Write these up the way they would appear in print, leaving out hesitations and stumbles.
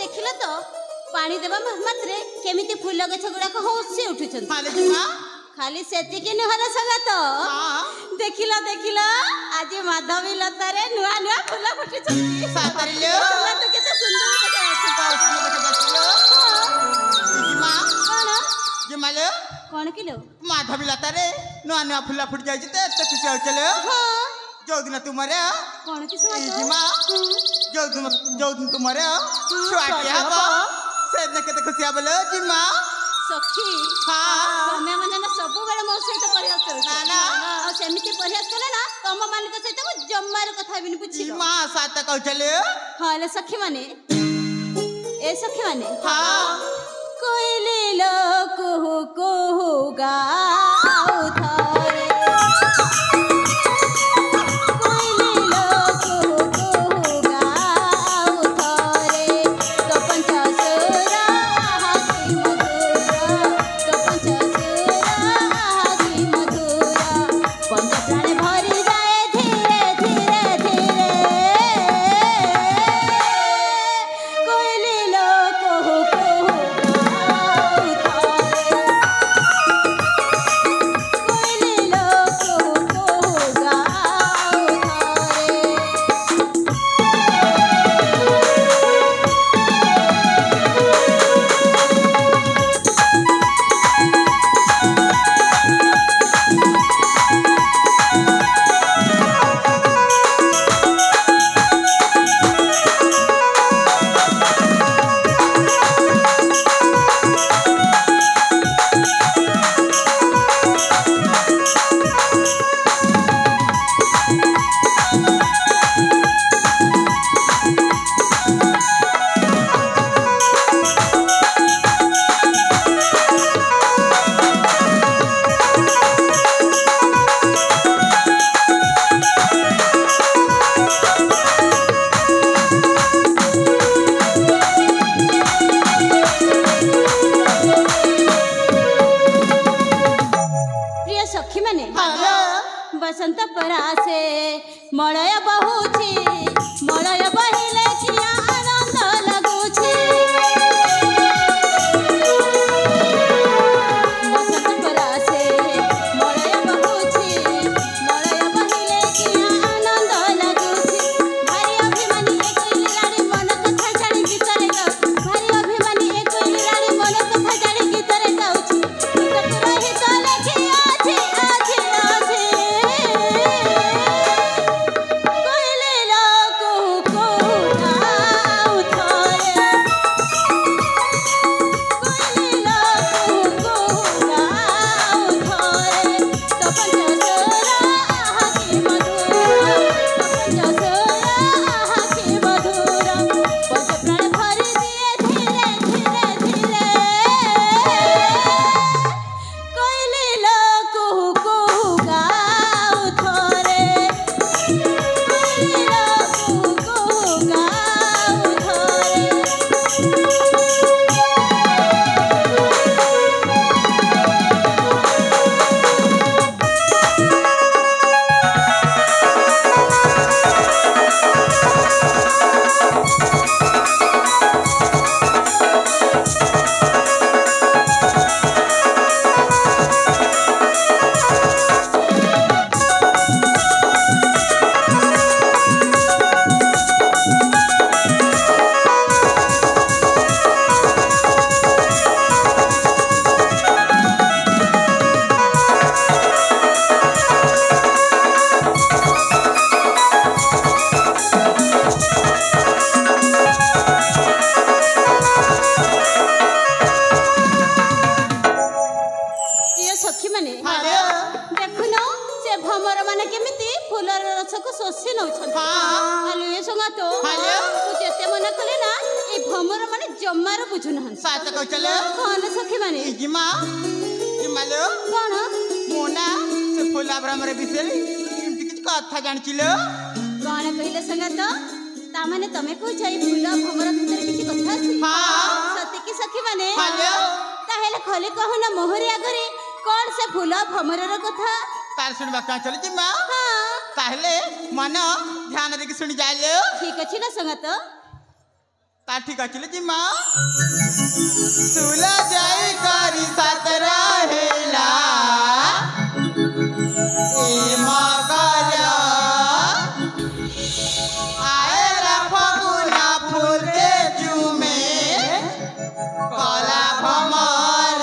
देखिल तो पानी देवा मात्रे केमिति फूल गछ गुड़ाक हसी उठुछन खाली सेतिके नुहर संगत देखिल देखिल आज माधवी लतारे नुआ नुआ फूल फुटिछन सातरिलो तो केते सुंदर जिमालो कौन किलो माधवी लतारे नुआ नुआ फूल फुट जाई ते खुशी होचले जो दिन तुम्हारे कौन कि जो दिन तुम्हारे छुआटी हबो से दिन केते खुशी आबलो जिमा सखी तमे माने ना सब बेले मो सहित प्रयास करू ना आ सेमिति प्रयास करे ना तम मालिक सहित मो जम्मार कथा बिन पुछि जिमा सात कहचले हां ले सखी माने ए सखी माने हां कोइले लोक हो गाओ थारे बसंत परासे मलय बहुची मलय बहिले किया आनंद लगुची बसंत परासे मलय बहुची मलय बहिले किया आनंद लगुची भारी अभिमानी एक लाड़ी मन कथा जानी गीतरे गाउ भारी अभिमानी एक लाड़ी मन कथा जानी गीतरे गाउची गीत रही तो लेखी आछे आछे आछे जम्मार बुझुन सात को चले कौन सखी माने जिमा जिमालो कौन मोना से फुला ब्रह्मर विषय इमति किछ कथा जानिचिलो कौन कहिले संगत ता माने तमे को जाई फुला भमर भीतर किछ कथा अछि हां सती की सखी माने हालो ताहेले खली कहू ना मोहरी आगरे कौन से फुला भमरर कथा तार सुनबा का चले जिमा हां ताहेले मन ध्यान देके सुनि जाइलो ठीक अछि ना संगत ता ठीक अछि जिमा सुला जाई करी सात रहेला ए मगला आएला फगुना फूल के जुमे कला भमर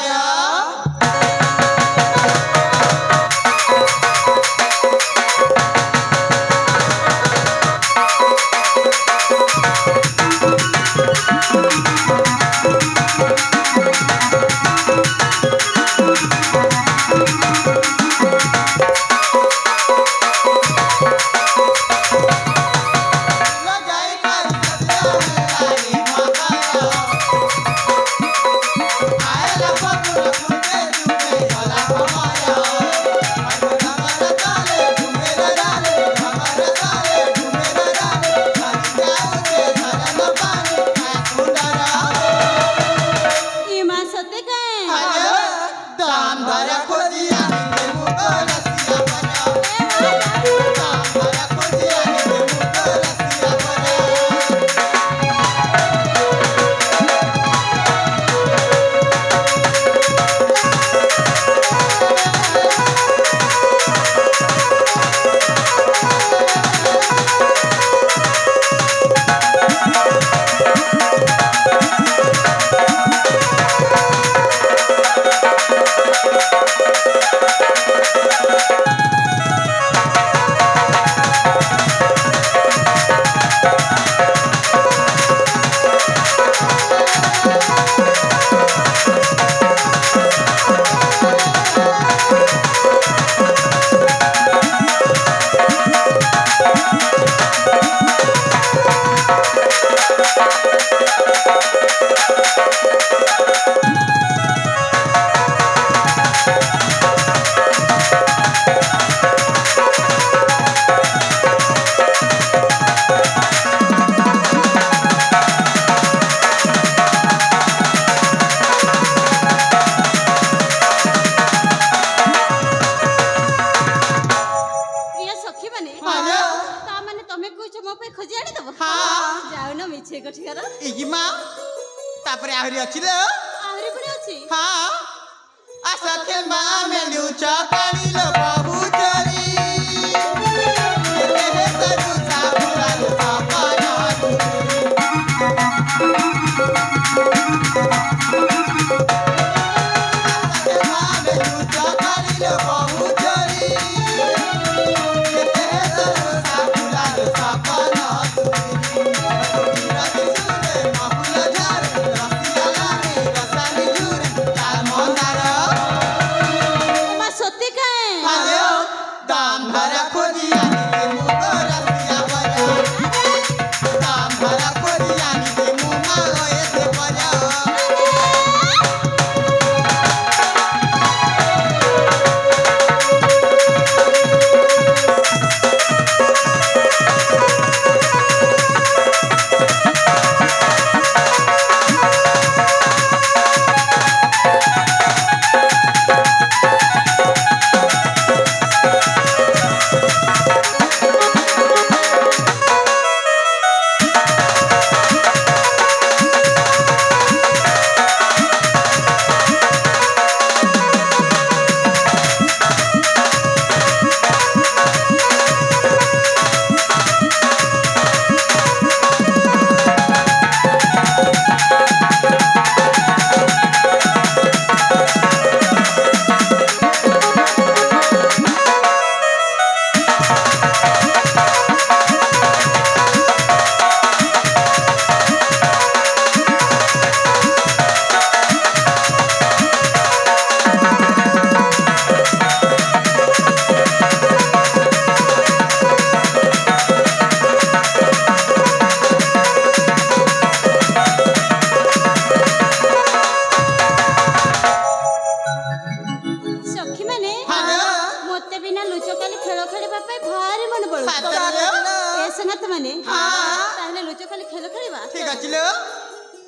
तापरे आहुरी अछि ले आहुरी पुरे अछि हां आशा के मामेलु चकड़ी लो बहु चोरी हे सरू सा भुलाल सपना आशा के मामेलु चकड़ी लो बहु चोरी हे सरू सा भुलाल सपना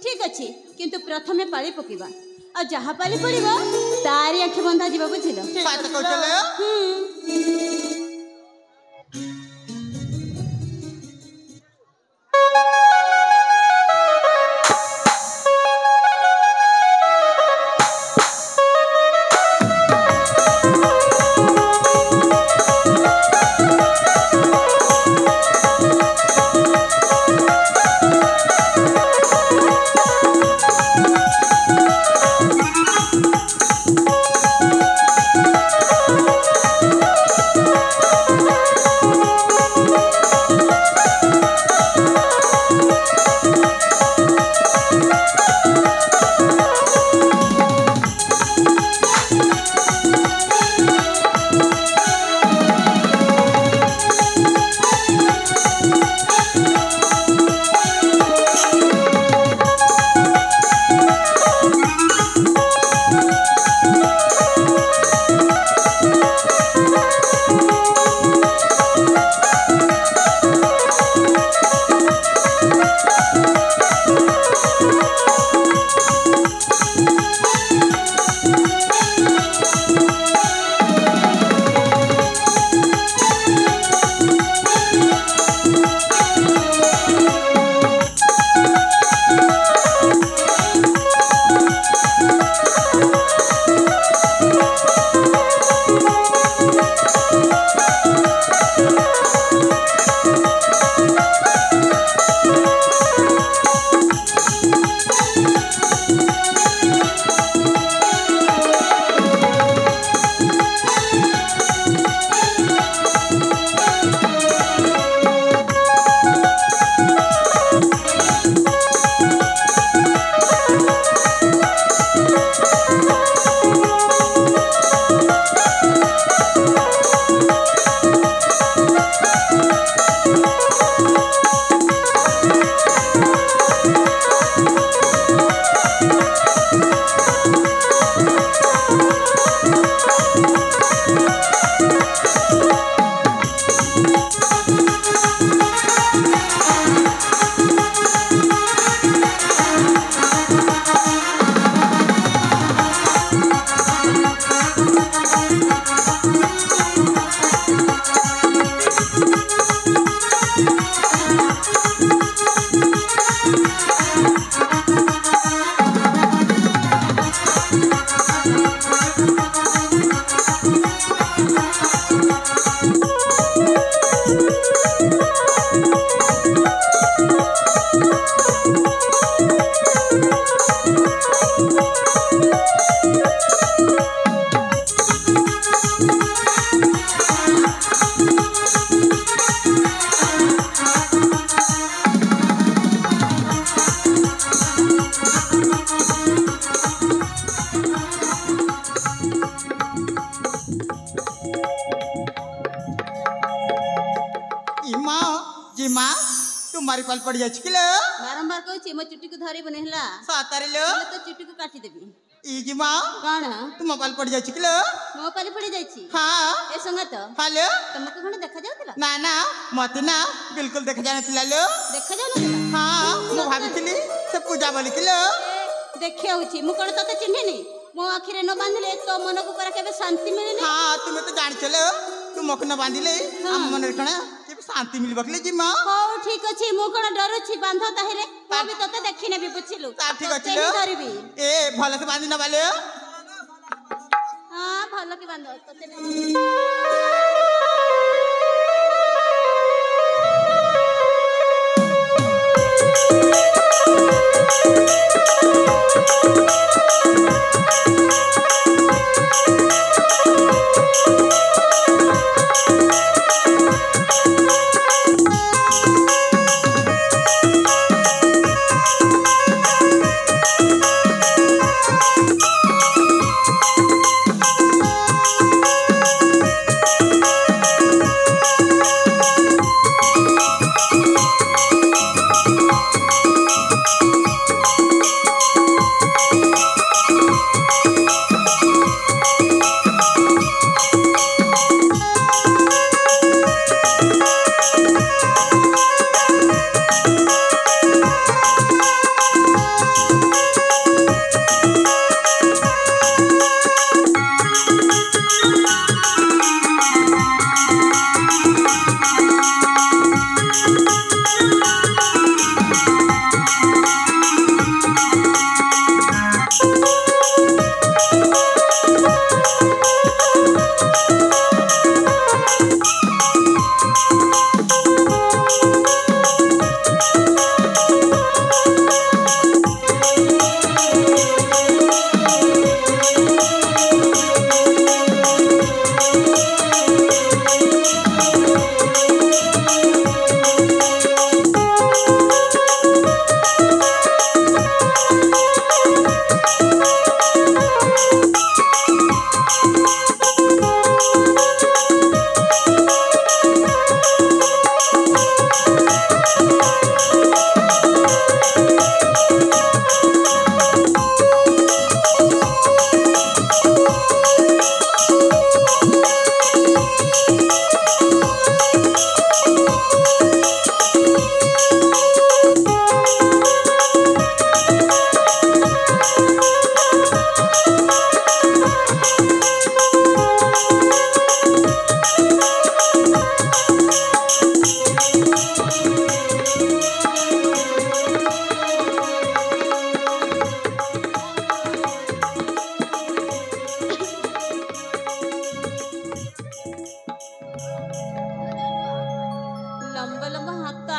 ठीक अच्छे किंतु प्रथमे पाली पकेबा आ जहा पाली पड़िबो तारी आंख बंधा जीव बुझिलो बात कहले मारी पाल पड़ जाछ किलो बारंबार कहछि मो चुट्टी को धरि बने हला सातारे लो तो चुट्टी को काटी देबी इगी मां कोन तुम पाल पड़ जाछ किलो मो पाल पड़ जाछि हां ए संगत हेलो तुमको कोन देखा जाउतला ना ना मत ना बिल्कुल देखा जानतिला लो देखा जाउतला हां मो भाबितली से पूजा बोली किलो देखे होछि मु कोन तते चिन्हिनी मो आखिरे न बांधले तो मन को पर केबे शांति मिलेनी हां तुमे तो जान चलो तू मक न बांधिले हम मन कणा केबे शांति मिलबा के जी मां हो ठीक अछि मु कोन डर छी बांध ताहेले मो भी तते देखिने भी पुछिलु ता ठीक अछि लो ए भले से बांधि न बाले हां भलो के बांध तते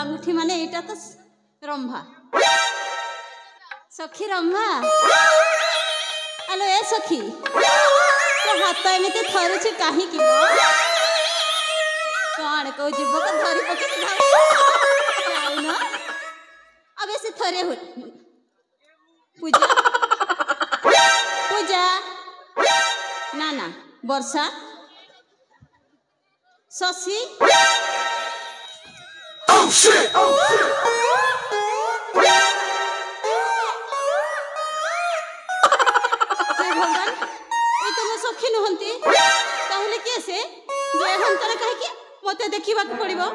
आंगूठी माने एटा तो रंभा सखी रंभा आलो ए सखी तो हाथ एमती थरुछि काहे कि कौन को जीवक धरी पके न अबे से थरे हो पूजा पूजा ना ना वर्षा शशि भगवान ये तो मो सखी नुहंती ताहले के से जे हंतरे कहे कि मते देखिबा को पड़िबो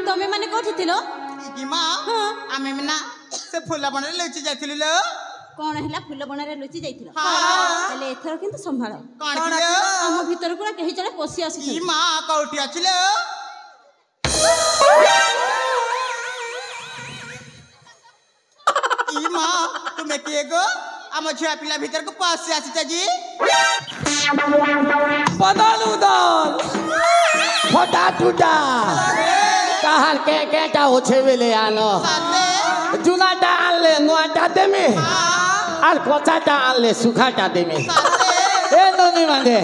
तमे माने कोठी थिलो इमा आमे मिना से फुला बने लुचि जाथिलु लो कौन हैला फुल बनारे लुचि जाइथिलो हां तले एथर किंतु संभाळ कोन थिलो हम भीतर को केही जने पसी आसी इमा कौटी आछिलो इमा तुमे के गो आम छुआ पिला भीतर को पास से आसी जी बदल उदल फटा टूटा कहार के टा होछे बेले आनो जुनाटा आनले नुआटा देमे আর পচাটা আনলে সুখাটা দেবে এ ননি মানে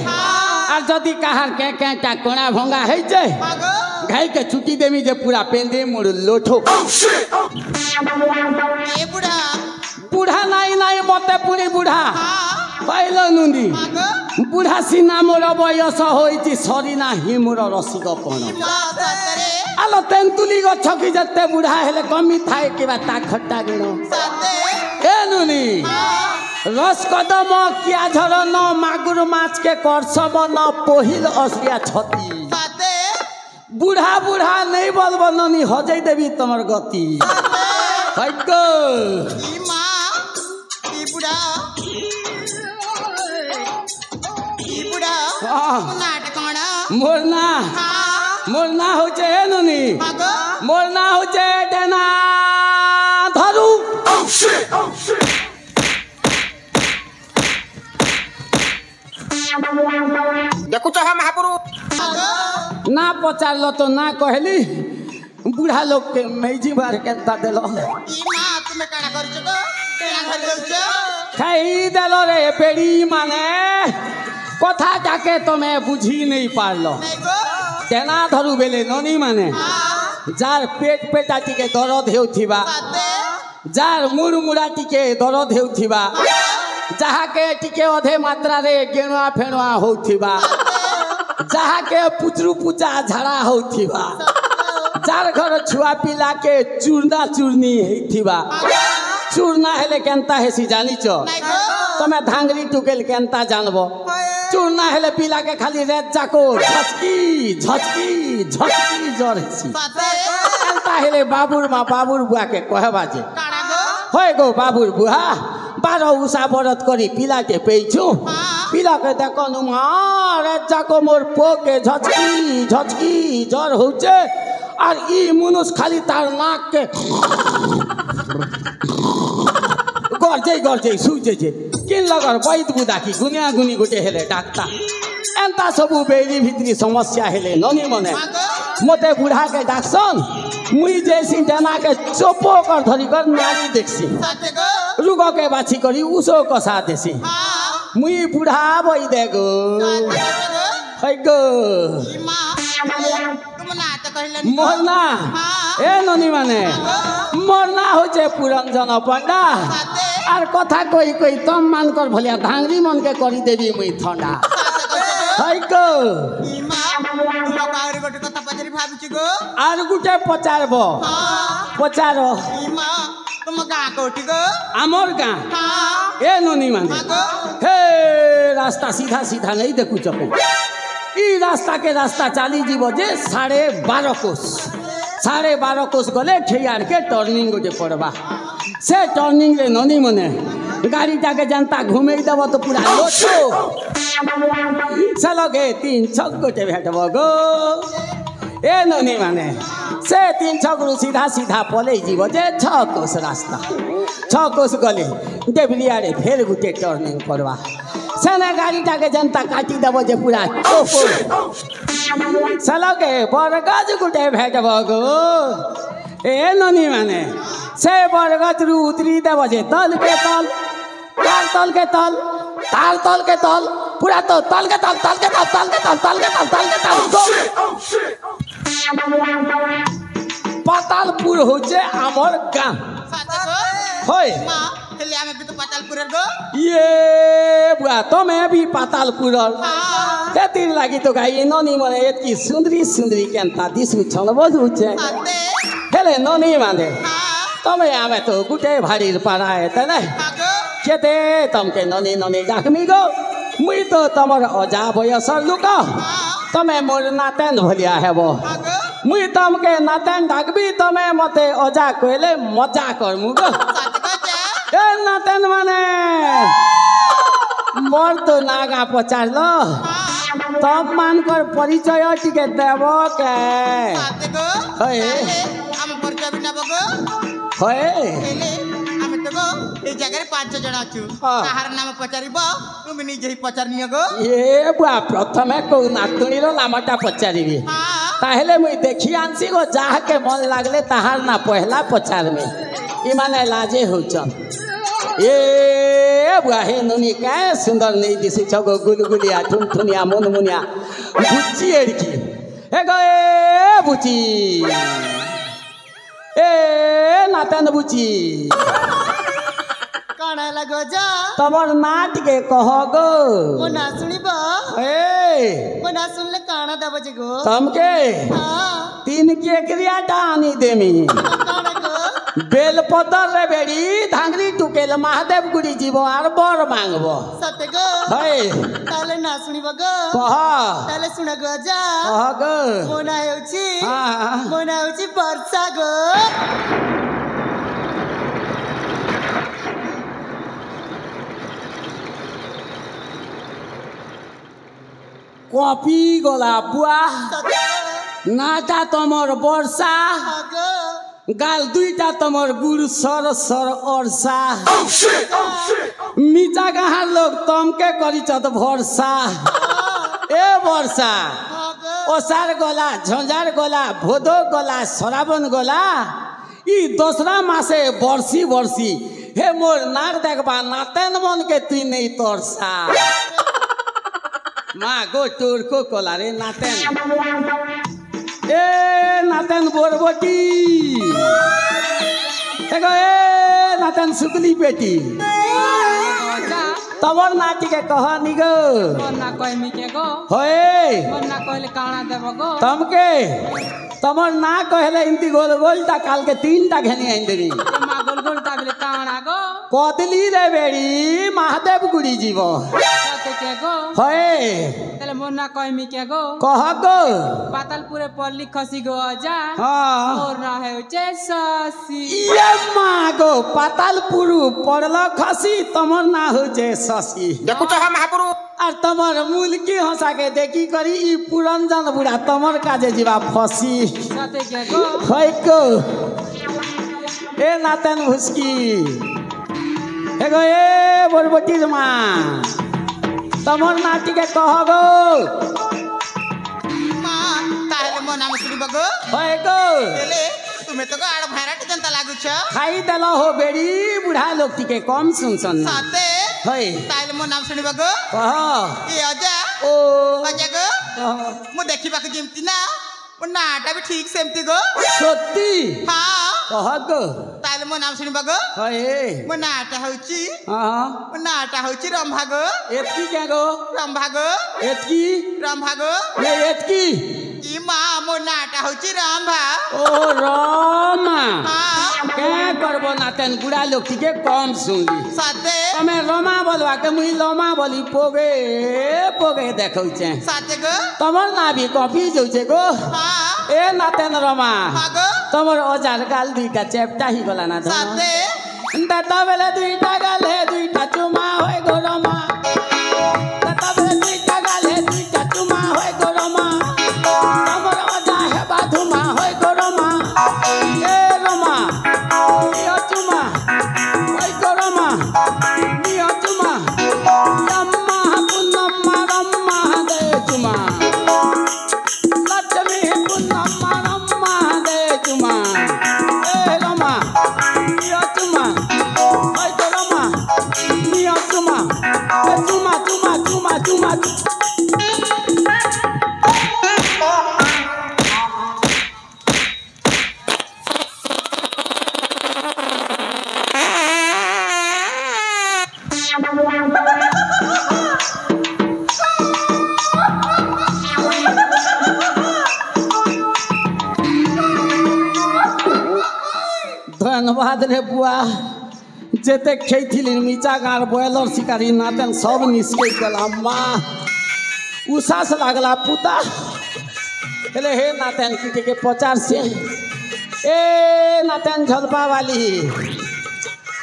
আর যদি কাহার কেটা কোনা ভঙ্গা হইছে ঘাইকে ছুটি দেমি যে পুরা পেন্দে মোর লোঠো এ বুড়া বুড়া নাই নাই মতে পুরি বুড়া পাইল নুন্দি বুড়া সিনা মোর বয়স হইছি সরিনা হিমুর রসিক কোন আলো তেন্তুলি গছ কি যেতে বুড়া হেলে কমি থাই কিবা তা খট্টা গিণ এ নুনি রস কদম কিয়া ঝরন মাগুর মাছ কে করসব ন পহিল অসিয়া ছতি বুড়া বুড়া নেই বলব ননি হজাই দেবি তোমার গতি ভাগ্য মা ই বুড়া নাটক মোর না হচ্ছে এ ননি মোর না হচ্ছে ডেনা ধরু দেখুছ হ্যাঁ মহাপুরু না পচারল তো না কহলি বুড়া লোক के मेजी बार केनता देलो ई मां तुमे काडा करछ गो केना धरि देउछ खाई देलो रे पेड़ी माने कथा जाके तमे बुझी नहीं पारलो नहीं गो तेना धरु बेले ननी माने जार पेट पेटा टिके दरद हेउथिबा जार मुड़मुड़ा टिके दरद हेउथिबा जहा के टिके अधे मात्रा रे गेणुआ फेणुआ होउथिबा जहा के पुचरू पुचा झाड़ा होउथिबा जार घर छुआ पिला के चूर्णा चूर्णी हेथिबा चूर्णा हेले केनता हेसी जानिच तमे धांगरी टुकेल केनता जानबो चूर्णा हेले पिला के खाली रेत जाको झचकी झचकी झचकी जर हेसी केनता हेले बाबुर बुआ के कहबा जे होय गो बाबुर बुआ 12 उषा व्रत करी पिला के पेइछु पिला के देखनु रेत जाको मोर पोके झचकी झचकी जर होचे और ई मनुष खाली तार नाक के गरजे सुजे जे किन लगर बैद बुदा की गुनिया गुनी गोटे हेले डाक्ता एंता सबु बेरी भित्री समस्या हेले ननी मने मते बुढ़ा के डाक्सन मुई जैसी डेना के चोपो कर धरी कर नारी देखसी रुगो के बाछी करी उसो कसा देसी मुई बुढ़ा बई देगो हैगो मरना ए ननी माने मरना होचे पुरंजन पंडा आर कथा कोई कोई तम मान कर भलिया धांगरी मन के करी देवी मुई ठंडा हैको आर गुटे पचारबो पचारो तुम गाँ कोठी गो आमर गाँ ए ननी माने हे रास्ता सीधा सीधा नहीं देखु चको ई रास्ता के रास्ता चाली जीव जे 12.5 कोस 12.5 कोस गले ठेयार के टर्निंग गोटे पड़वा से टर्निंग रे ननी मने गाड़ी जाके जनता घुमे देव तो पूरा लोचो से लगे 3 छक गोटे भेटब गो ए ननी माने से 3 छकरू सीधा सीधा पलै जीव जे 6 कोस रास्ता 6 कोस गले देवलियारे फेर गुटे टर्निंग पड़वा सेने गाड़ीटा के जनता काटी देव जे पूरा सलके बरगज गुटे भेटब गो ए ननी माने से बरगज रु उतरी देव जे तल के तल तार तल के तल तार तल के तल पूरा तो तल के तल तल के तल तल के तल तल के तल तल के तल पातालपुर होचे आमर गाम होय मां हेले आमे भी तो पातालपुर गो ये बुआ तो मैं भी पातालपुर ते तीन लागी तो गाई ननी मने एतकी सुंदरी सुंदरी केनता दिसु छन बजु छे साते हेले ननी माने हां तमे आमे तो गुटे भारी पाराए त नै हागो केते तमके ननी ननी डाकमी गो मुई तो तमर अजा बयसर लुक तमे मोर नातेन भलिया हेबो हागो मुई तमके नातेन डाकबी तमे मते अजा कहले मजा करमु गो ए नातेन माने मोर तो नागा पचारलो तब मानकर परिचय टिके देबो के साते गो होय आम परिचय बिना बगो होय हेले आमे तो गो ए जगह रे 5 जण अछु काहार नाम पचारिबो तुम निजे ही पचारनियो गो ए बुआ प्रथमे को नातुणीर नामटा पचारिबी हां ताहले मुई देखी आनसी गो जाह के मन लागले ताहार ना पहला पचार में ई माने लाजे होचन ए बुआ हे ननी का सुंदर नहीं दिसु छगो गुलगुलिया ठुनठुनिया मुनमुनिया बुच्ची एड़की ए गो ए बुच्ची ए नातन बुच्ची काना लगो जा तमर नाट के कह गो वो ना सुनिबो ए वो ना सुनले काना दबो जे गो तमके हां 3 के क्रिया टानी देमी काना गो बेलपतर रे बेड़ी धांगरी टुकेल महादेव गुड़ी जीव आर बर मांगबो सत्य गो है ताले ना सुनिबो गो कह ताले सुन गो जा कह गो वो ना हेउची हाँ वो ना हेउची वर्षा गो कॉपी गला बुआ सत्य गो नाटा तमर वर्षा हां गो गाल दुईटा तमर गुरु सर सर अर्सा मिचा कहाँ लोग तमके करी चत भरसा ए वर्षा हां गो ओसार गला झंझार गला भोदो गला सराबन गला ई दोसरा मासे बरसी बरसी हे मोर नाक देखबा नातेन मन के तुई नहीं तरसा माँ गो टोर को कोला रे नातेन ए नातेन बोरबटी एगो ए नातेन सुकली बेटी तमर नाटी के कह निगो मन्ना कहमी के गो होए मन्ना कहले काना देबो गो तमके तमर ना कहले इंती गोल गोलटा काल के 3टा घेनी आइन देबी मा गोल गोल ताबले काना गो कदली रे बेड़ी महादेव गुड़ी जीव सते के गो होए तले मन्ना कहमी के गो कह गो पातालपुरे पल्ली खसी गो जा हाँ और ना है चे ससी ये मागो पातालपुरु पड़ल खसी तमर ना हो जे ससी देखु तो हम महापुरु और तमर मूल की हंसा के देखी करी ई पुरंजन बुढ़ा तमर काजे जीवा फसी सते के गो होय को ए नातन भुसकी एगो ए बोरबटी माँ तमर नाटी के कह गो मां ताहले मो नाम सुनिबो गो होय गो हेले तुम्हें तो गाड़ भैराट जनता लागु छ खाई देलो हो बेड़ी बुढ़ा लोग टिके कम सुनसन ना साते होय ताहले मो नाम सुनिबो गो कह ए अजा ओ अजा गो कह मु देखिबा के जेमती ना मो नाटा भी ठीक सेमती गो सत्ती हां कह गो ताहले मो नाम सुनिबो गो होय मो नाटा होउची हाँ मो नाटा होउची रंभा गो एतकी क्या गो रंभा गो एतकी रंभा गो नहीं एतकी ई मां मो नाटा होउची रंभा ओ रामा हां क्या करबो नातन बुढ़ा लोग टिके कम सुनली साते तमे रोमा बोलवा के मुई लोमा बोली पोगे पोगे देखौ छे साते गो तमर नाभी कॉफी जौचे गो हां ए नातेन रोमा हां गो तमर अजार गाल दुईटा चेपटा ही गला ना साते दाता बेले दुईटा गाल हे दुईटा चुमा होय गो रोमा दाता बेले दुईटा गाल हे दुईटा चुमा होय गो रोमा तमर अजा हे बाधु धन्यवाद रे बुआ जेते खेथिली नीचा गार बॉयलर शिकारी नातेन सब निस्के गला माँ उसास लागला पुता हेले हे नातेन की के 50 से ए नातेन झलपा वाली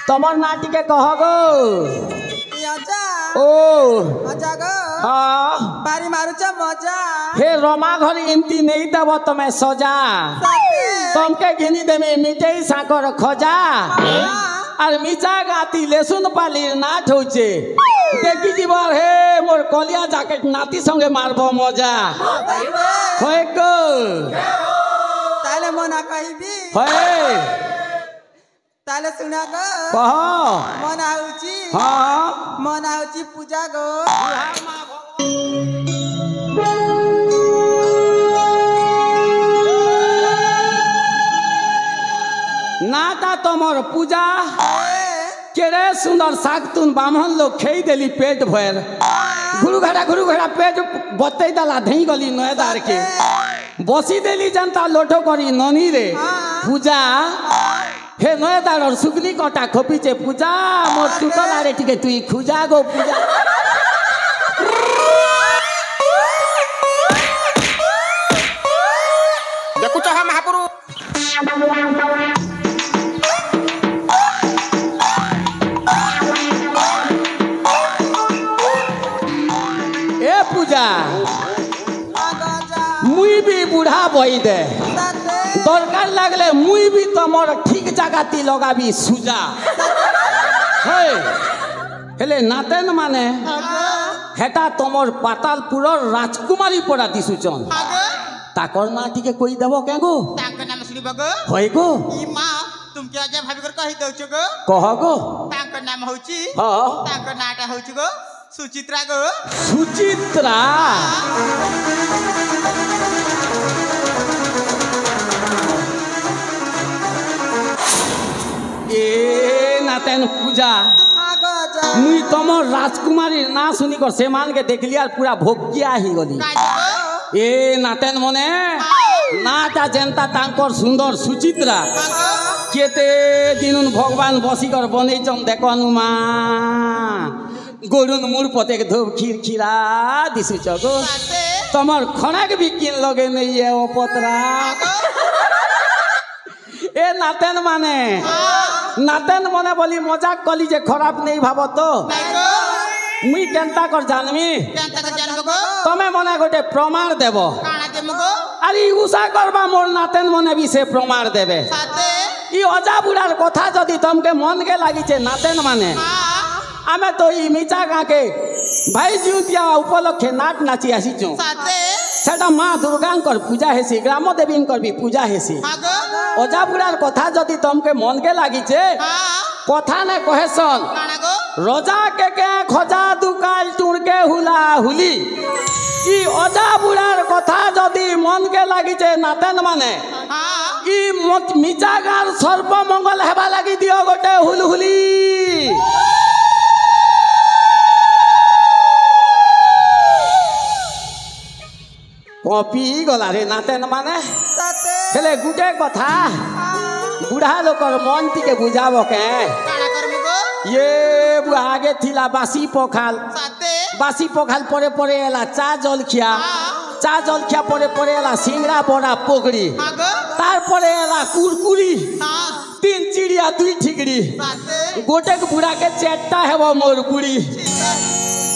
तमर नाटी के कह गो ओ मजा गो हाँ बारी मारुचा मजा हे रोमा घर इमती नहीं देव तुम्हें सजा तुमके घिनी दे में मिठाई साकर खजा और मिचा गाती लेसुन पाली नाट होचे देखी जीवर हे मोर कलिया जैकेट नाती संगे मारबो मजा होय गो ताले मना कहिबी होय ताले सुना गो कह मना होची हाँ मना होची पूजा गो नाता तमर पूजा केरे सुंदर सागतुन बामन लोग खेई देली पेट भर गुरु घड़ा पेट बत्ते दला धई गली नयदार के बसी देली जनता लोठो करी ननी रे पूजा हे नयदार और सुगनी कटा खोपीचे पूजा मोर टूटल आरे टिके तुई खुजा गो पूजा देखु चाह महापुरु ए पूजा मुई भी बूढ़ा बई दे दरकार लगले मुई भी तमर ठीक जगह लगाबी सुजा हेले नातेन माने हेटा तमर पातालपुर राजकुमारी पड़ा दिसुचन ताकर ना टिके कोई देबो के गो तांका नाम सुनिबो गो होय गो ई मां तुम के अजय भाभी कर कहि दउछ गो कह गो तांका नाम होची हां तांका नाटा होची गो सुचित्रा गो सुचित्रा ए नातेन पूजा मुई तमर राजकुमारी ना सुनी कर से मान के देख लिया पूरा भोगिया ही गली ए नातेन मने नाटा जनता तांकर सुंदर सुचित्रा केते दिनुन भगवान बसीकर बनेचन देखनु मा गोरुन मुर पतेक धूप खीर खीरा दिसु चगो तमर खनाक भी किन लगे नहीं है ओ पतरा ए नातेन माने बोली मजाक कली जे खराब नहीं भाबो तो मुई केनता कर जानमी केनता कर जानबो तमे मने गोटे प्रमाण देबो काना देमो गो अरे उषा करबा मोर नातेन मने भी से प्रमाण देबे साथे ई अजा बुढ़ार कथा जदि तमके मन के लागि छे नातेन माने आमे तो ई मिचा गा के भाई जुतिया उपलक्षे नाट नाची आसीचु साथे सेटा मां दुर्गांकर पूजा हेसी ग्राम देवींकर भी पूजा हेसी हागो अजा बुढ़ार कथा जदि तमके मन के लागि छे कथा ने कहेसन काना गो रोजा के खजा दुकाल टुरके हुला हुली ई अजा बुढ़ार कथा जदि मन के लागि छे नातेन माने ई मिचा गार सर्व मंगल हेबा लागि दियो गोटे हुलहुली कॉपी गला रे नातेन माने हेले गुटे कथा बुढ़ा लोकर मन टिके बुझाबो के काना करमु गो ये बुआ आगे थिला बासी पोखाल साथे बासी पोखाल परे परे एला चा जलखिया परे परे एला सिंगड़ा बड़ा पोगड़ी हागो तार परे एला कुरकुरी हां 3 चिड़िया 2 ठिकड़ी साथे गोटे के बुढ़ा के चेट्टा हेबो मोर बुढ़ी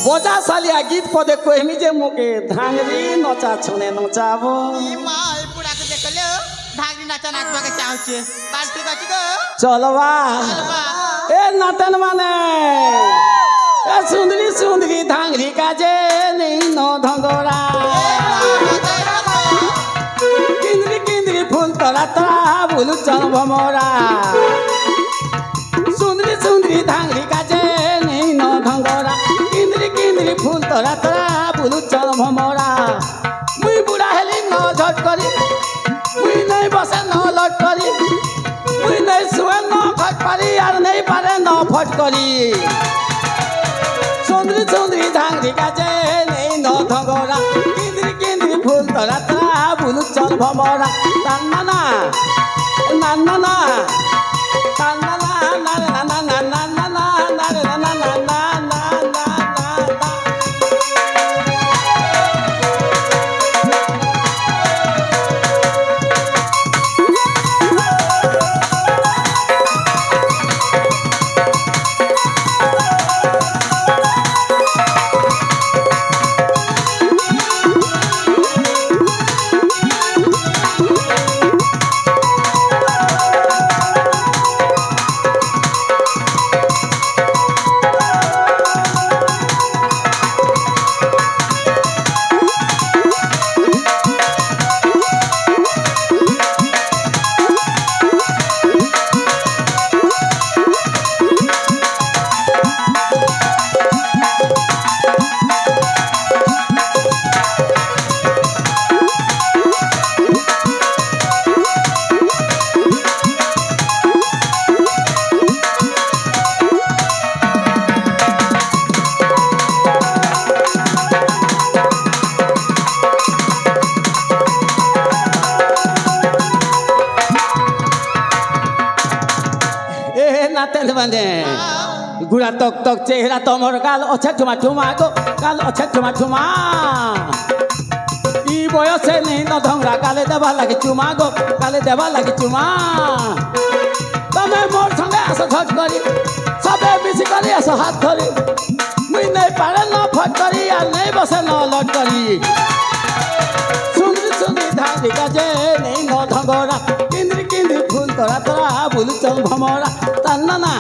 बजा सालिया गीत पदे कोहमी जे मोके धांगरी नचा छने नचाबो ई मां ए पुड़ा के देखले धागरी नाचा नाचबा के चाहू छे बात ठीक अछि गो चलवा ए नातन माने ए सुंदरी सुंदरी धांगरी काजे नहीं नो धंगोरा किंदरी किंदरी फूल तोरा तोरा भूल चल भमोरा सुंदरी सुंदरी धांगरी काजे नहीं नो धंगोरा किंदरी किंदरी फूल तोरा तोरा भूल चल भमोरा मुई बुढ़ा हेली न झट करी मुई नहीं बसे न लट करी मुई नहीं सुए न फट पारी यार नहीं पारे न फट करी सुंदरी सुंदरी धांगरी काजे नहीं न धंगोरा किंदरी किंदरी फूल तोरा तोरा भूल चल भमोरा नाना ना गुड़ा तक तक चेहरा तमर गाल अच्छे ठुमा ठुमा गो गाल अच्छे ठुमा ठुमा ई बयसे नहीं न धंगरा गाले देवा लगे चुमा गो गाले देवा लगे चुमा तमे मोर संगे आस झट करी सबे मिसी करी आस हाथ धरी मुई नहीं पारे न फट करी या नहीं बसे न लट करी सुंदरी सुंदरी धारी गजे नहीं न धंगरा किंद्री किंद्री फूल तोरा तोरा बुलु चल भमरा तन्ना ना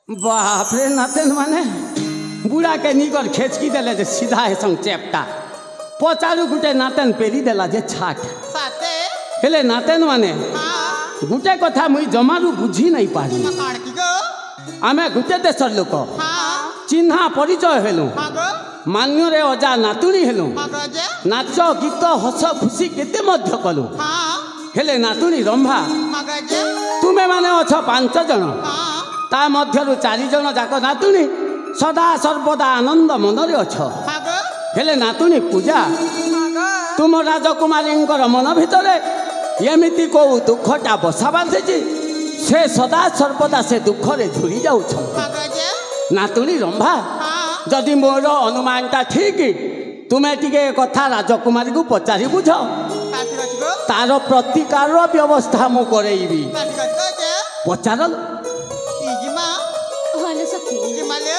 बाप रे नातेन माने बुढ़ा के निकर खेचकी देले जे सीधा है संग चेपटा पचारू गुटे नातेन पेरी देला जे छाट साथे हेले नातेन माने हां गुटे कथा मुई जमारू बुझी नहीं पारी काण की गो आमे गुटे देशर लोक हां चिन्हा परिचय हेलु हां गो मान्य रे अजा नातुणी हेलु हां गो जे नाच गीत हस खुशी केते मध्य कलु हां हेले नातुणी रंभा हां गो जे तुमे माने अछ 5 जण हां ता मध्यरु 4 जण जाक नातुणी सदा सर्वदा आनंद मनरे अछ हां गो हेले नातुणी पूजा हां गो तुम राजकुमारींकर मन भितरे एमिति को दुखटा बसा बांधिची से सदा सर्वदा से दुख रे झुरी जाउछ हां गो जे नातुणी रंभा हां जदि मोर अनुमानटा ठीक तुमे टिके कथा राजकुमारी को पचारि बुझ काठी गो गो तार प्रतिकार व्यवस्था मु करेइबी काठी गो जे पचारल इजिमा हले सखी इजिमाले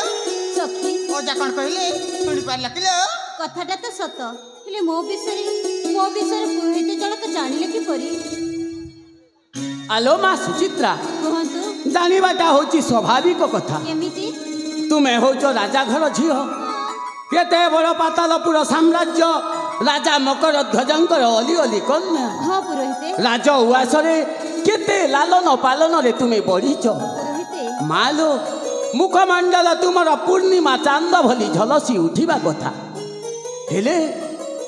सखी ओ जा कोन कहले सुनि पारला किलो कथाटा तो सत हेले मो विषय पुरोहित जनक जानिले कि परी आलो माँ सुचित्रा कहंतु जानिबाटा होची स्वाभाविक कथा एमिति तुमे होचो राजा घर झियो केते बड़ पातालपुर साम्राज्य राजा मकर ध्वजंकर अली अली कन्या हाँ पुरोहित राज उआसरे केते लालन पालन रे तुम्हें बढ़ीच पुरोहिते मालो मुखमंडल तुमर पूर्णिमा चांद भली झलसी उठिबा कथा हेले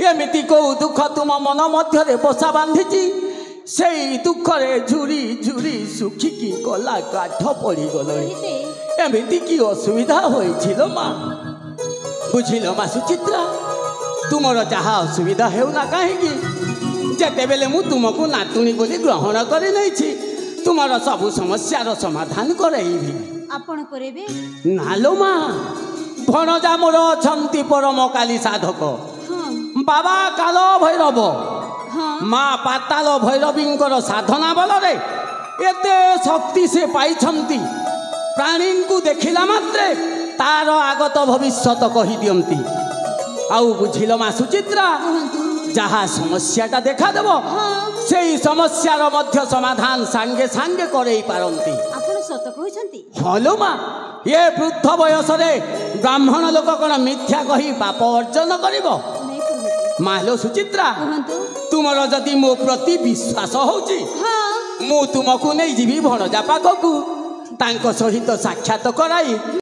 एमिति को दुख तुम मन मध्य बसा बांधि से दुख रे झुरी झुरी सुखिकी गला काठ पड़ी गल पुरोहिते एमिति की असुविधा होइछिल मा बुझिल मा सुचित्रा तुमर जहा असुविधा हेउना काहेकि जेते बेले मु तुमको नातुणी बोली ग्रहण करे नैछि तुमर सब समस्यार समाधान करैबी आपण करेबे नालो मा भणजा मोर अछंती परम काली साधक हाँ बाबा काल भैरव हाँ माँ पाताल भैरवींकर साधना बल एते शक्ति से पाइछंती प्राणी को देखिला मात्रे तार आगत भविष्यत कहि दियंती आउ बुझिल मा सुचित्रा जहाँ समस्याटा देखा देव हाँ से समस्यार मध्य समाधान सांगे सांगे करई पारंती आपण सत कहउछंती हलो मा ये वृद्ध बयस रे ब्राह्मण लोक कौन मिथ्या कही पाप अर्जन करिब नहीं पुरोहिते मालो सुचित्रा कहंतु तुमर जदि मो प्रति विश्वास होउची हाँ मु तुमको नहीं जीवी भणजा पाखकू तांको सहित साक्षात कराई